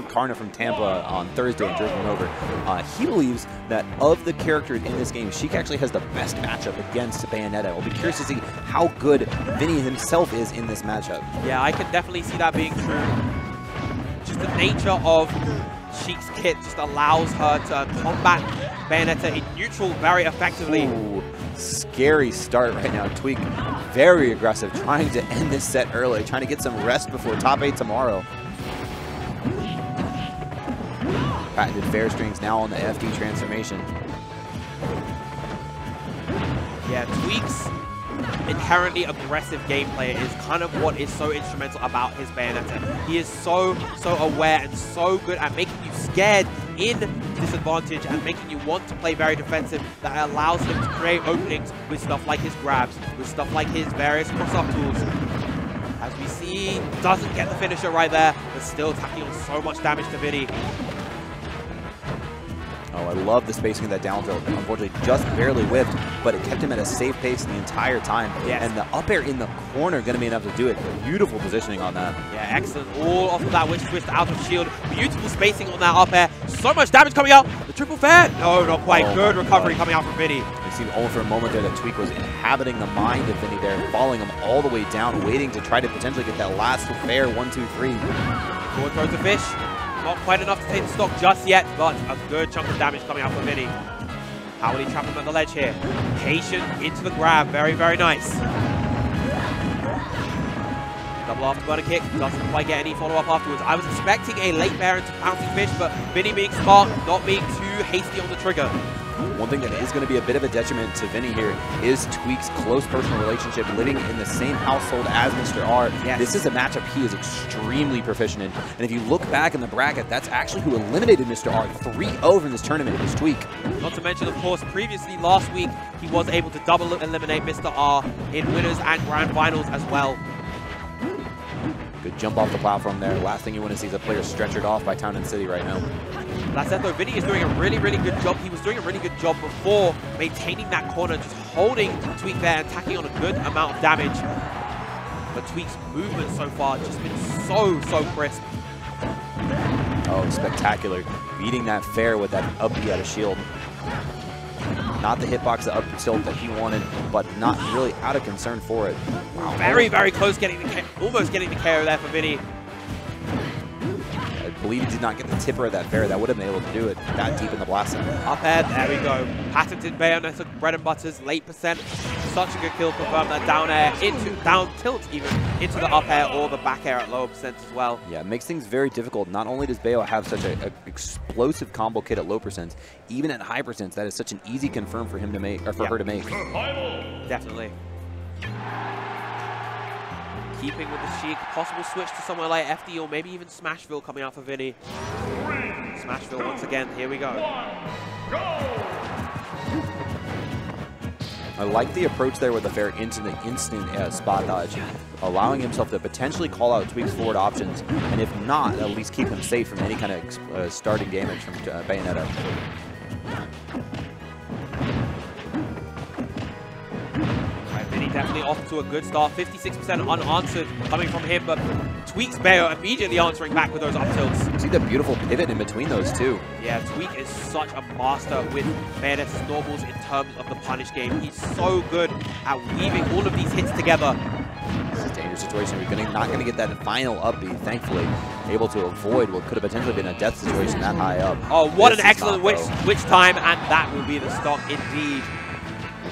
Karna from Tampa on Thursday and drove him over. He believes that of the characters in this game, Sheik actually has the best matchup against Bayonetta. We'll be curious to see how good Vinnie himself is in this matchup. Yeah, I can definitely see that being true. Just the nature of Sheik's kit just allows her to combat Bayonetta in neutral very effectively. Ooh, scary start right now. Tweek very aggressive, trying to end this set early, trying to get some rest before top 8 tomorrow. Patented fair strings now on the FD transformation. Yeah, Tweek's inherently aggressive gameplay is kind of what is so instrumental about his Bayonetta. He is so aware and so good at making you scared in disadvantage and making you want to play very defensive, that allows him to create openings with stuff like his grabs, with stuff like his various cross-up tools. As we see, doesn't get the finisher right there, but still tacking on so much damage to Vinnie. Oh, I love the spacing of that down throw. Unfortunately, just barely whiffed, but it kept him at a safe pace the entire time. Yes. And the up air in the corner going to be enough to do it. Beautiful positioning on that. Yeah, excellent. All off of that witch twist out of shield. Beautiful spacing on that up air. So much damage coming out. The triple fair. No, not quite. Oh, good recovery coming out from Vinnie. You see only for a moment there that Tweek was inhabiting the mind of Vinnie there, following him all the way down, waiting to try to potentially get that last fair 1, 2, 3. Forward throws the fish. Not quite enough to take the stock just yet, but a good chunk of damage coming out from Vinnie. How will he trap him at the ledge here? Patient into the grab. Very, very nice. Double afterburner kick. Doesn't quite get any follow-up afterwards. I was expecting a late bear into bouncing fish, but Vinnie being smart, not being too hasty on the trigger. One thing that is going to be a bit of a detriment to Vinnie here is Tweek's close personal relationship, living in the same household as Mr. R. Yes. This is a matchup he is extremely proficient in. And if you look back in the bracket, that's actually who eliminated Mr. R 3-0 in this tournament, is Tweek. Not to mention, of course, previously last week, he was able to double eliminate Mr. R in winners and grand finals as well. Good jump off the platform there. Last thing you want to see is a player stretchered off by Town and City right now. That said, though, Vinnie is doing a really good job. He was doing a really good job before, maintaining that corner, just holding Tweek there and tacking on a good amount of damage. But Tweek's movement so far just been so crisp. Oh, spectacular. Beating that fair with that up B out of shield. Not the hitbox, the up tilt that he wanted, but not really out of concern for it. Wow. Very close, almost getting the KO there for Vinnie. I believe he did not get the tipper of that fair. That would have been able to do it that deep in the blast zone. Up air, there we go. Patented Bayonetta bread and butters, late percent. Such a good kill, confirm that down air, down tilt even, into the up air or the back air at lower percent as well. Yeah, it makes things very difficult. Not only does Bayo have such an explosive combo kit at low percents, even at high percents, that is such an easy confirm for him to make, or for her to make. Definitely. Keeping with the Sheik, possible switch to somewhere like FD or maybe even Smashville coming out for Vinnie. Smashville once again, here we go. I like the approach there with the fair into the instant spot dodge, allowing himself to potentially call out Tweek's forward options, and if not, at least keep him safe from any kind of starting damage from Bayonetta. Definitely off to a good start. 56% unanswered coming from him, but Tweek's Bayo immediately answering back with those up tilts. See the beautiful pivot in between those two. Yeah, Tweek is such a master with Bayonetta's normals in terms of the punish game. He's so good at weaving all of these hits together. This is a dangerous situation. We're not going to get that final up B, thankfully. Able to avoid what could have potentially been a death situation that high up. Oh, what an excellent witch time, and that will be the stock indeed.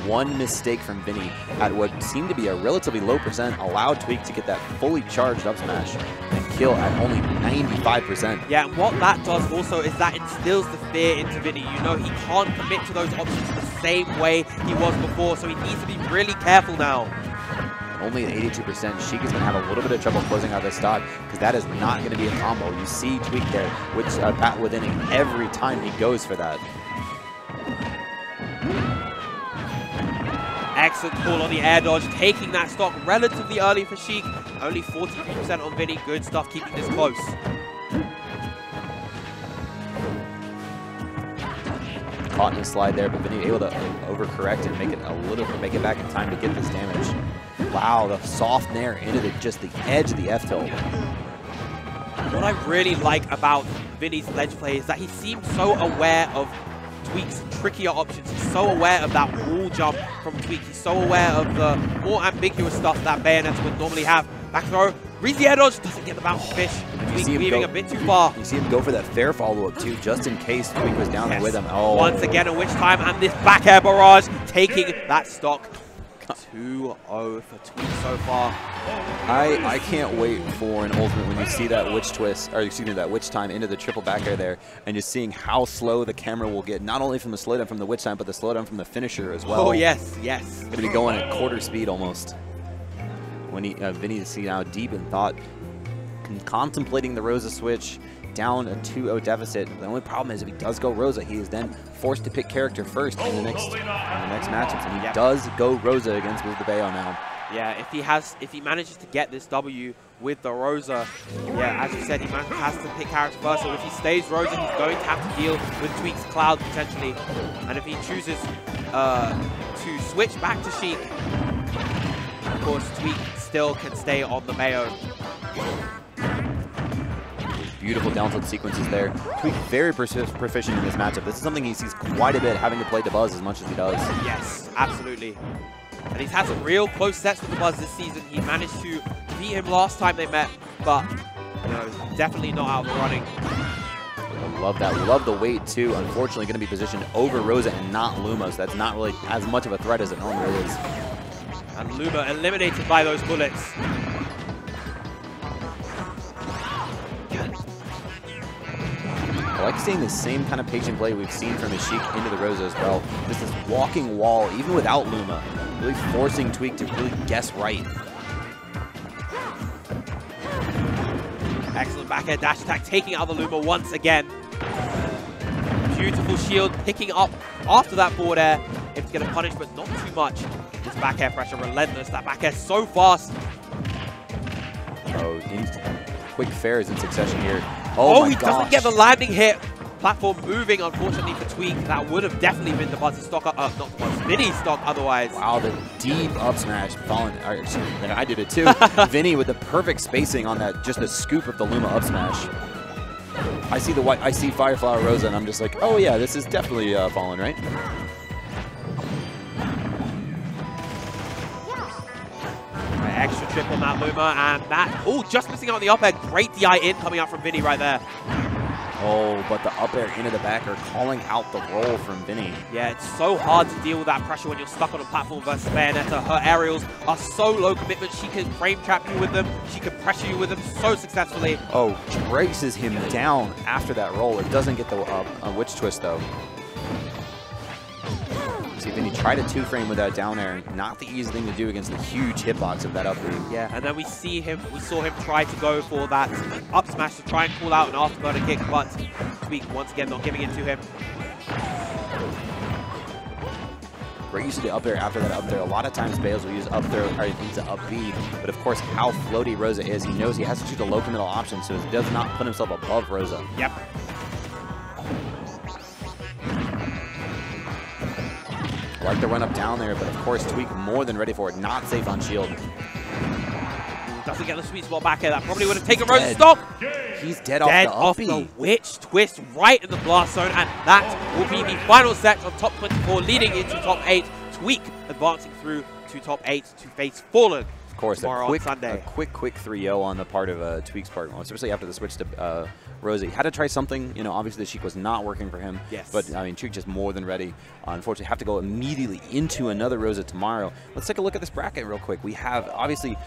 One mistake from Vinnie at what seemed to be a relatively low percent allowed Tweek to get that fully charged up smash and kill at only 95%. Yeah, and what that does also is that instills the fear into Vinnie. You know, he can't commit to those options the same way he was before, so he needs to be really careful now. Only at 82%, Sheik is going to have a little bit of trouble closing out this stock because that is not going to be a combo. You see Tweek there, which Pat within every time he goes for that. Excellent call on the air dodge, taking that stock relatively early for Sheik. Only 43% on Vinnie. Good stuff, keeping this close. Caught in his slide there, but Vinnie able to overcorrect and make it back in time to get this damage. Wow, the soft nair into just the edge of the F tilt. What I really like about Vinnie's ledge play is that he seems so aware of Tweek's trickier options. He's so aware of that wall jump from Tweek. He's so aware of the more ambiguous stuff that Bayonetta would normally have. Back throw, reads the air dodge, doesn't get the bouncy fish. Tweek weaving a bit too far. You see him go for that fair follow-up too, just in case Tweek was down there with him. Oh. Once again, in which time, and this back air barrage taking that stock. 2-0 for Tweek so far. I can't wait for an ultimate when you see that witch twist, or excuse me, that witch time into the triple back air there, and just seeing how slow the camera will get, not only from the slowdown from the witch time, but the slowdown from the finisher as well. Oh yes, yes. Going to be going at quarter speed almost. When Vinnie is now deep in thought, contemplating the Rosa switch, down a 2-0 deficit. The only problem is if he does go Rosa, he is then forced to pick character first in the next matchups, and he does go Rosa against the Bayo now. Yeah, if he manages to get this W with the Rosa, yeah, as you said, he has to pick character first. So if he stays Rosa, he's going to have to deal with Tweek's Cloud potentially. And if he chooses to switch back to Sheik, of course, Tweek still can stay on the Bayo. Beautiful down tilt sequences there. Tweek very proficient in this matchup. This is something he sees quite a bit, having to play the Buzz as much as he does. Yes, absolutely. And he's had some real close sets with the Buzz this season. He managed to beat him last time they met, but you know, definitely not out of the running. Love that. We love the weight too. Unfortunately, going to be positioned over Rosa and not Luma, so that's not really as much of a threat as it normally is. And Luma eliminated by those bullets. I like seeing the same kind of patient play we've seen from the Sheik into the Rosa as well. Just this walking wall, even without Luma, really forcing Tweek to really guess right. Excellent back air dash attack, taking out the Luma once again. Beautiful shield, picking up after that forward air. If it's going to punish, but not too much. This back air pressure, relentless. That back air so fast. Oh, quick fairs in succession here. Oh, he doesn't get the landing hit. Platform moving, unfortunately, for Tweek. That would have definitely been the Buzzy stock, not the Buzz, Vinnie stock otherwise. Wow, the deep up smash. I did it too. Vinnie with the perfect spacing on that, just the scoop of the Luma up smash. I see the white, I see Fireflower Rosa, and I'm just like, oh yeah, this is definitely Fallen, right? Extra trip on that Luma, and that, oh, just missing out on the up air. Great DI in coming out from Vinnie right there. Oh, but the up air into the back are calling out the roll from Vinnie. Yeah, it's so hard to deal with that pressure when you're stuck on a platform versus Bayonetta. Her aerials are so low commitment. She can frame trap you with them. She can pressure you with them so successfully. Oh, traces him down after that roll. It doesn't get the witch twist, though. See, Vinnie tried a 2-frame with that down air. Not the easy thing to do against the huge hitbox of that up B. Yeah, and then we saw him try to go for that up smash to try and call out an afterburner kick, but Tweek once again not giving it to him. Great use of the up air after that up there. A lot of times Bales will use up throw into up B, but of course how floaty Rosa is, he knows he has to choose a low committal option, so he does not put himself above Rosa. Yep. I like the run up down there, but of course Tweek more than ready for it. Not safe on shield. Doesn't get the sweet spot back here. That probably would have taken Rosa's stop. He's dead off the witch twist right in the blast zone, and that will be the final set of top 24 leading into top 8. Tweek advancing through to top 8 to face Fallen. Of course, a quick 3-0 on the part of Tweek's part, especially after the switch to Rosa. He had to try something. You know, obviously the Sheik was not working for him. Yes. But I mean, Tweek just more than ready. Unfortunately, have to go immediately into another Rosa tomorrow. Let's take a look at this bracket real quick. We have obviously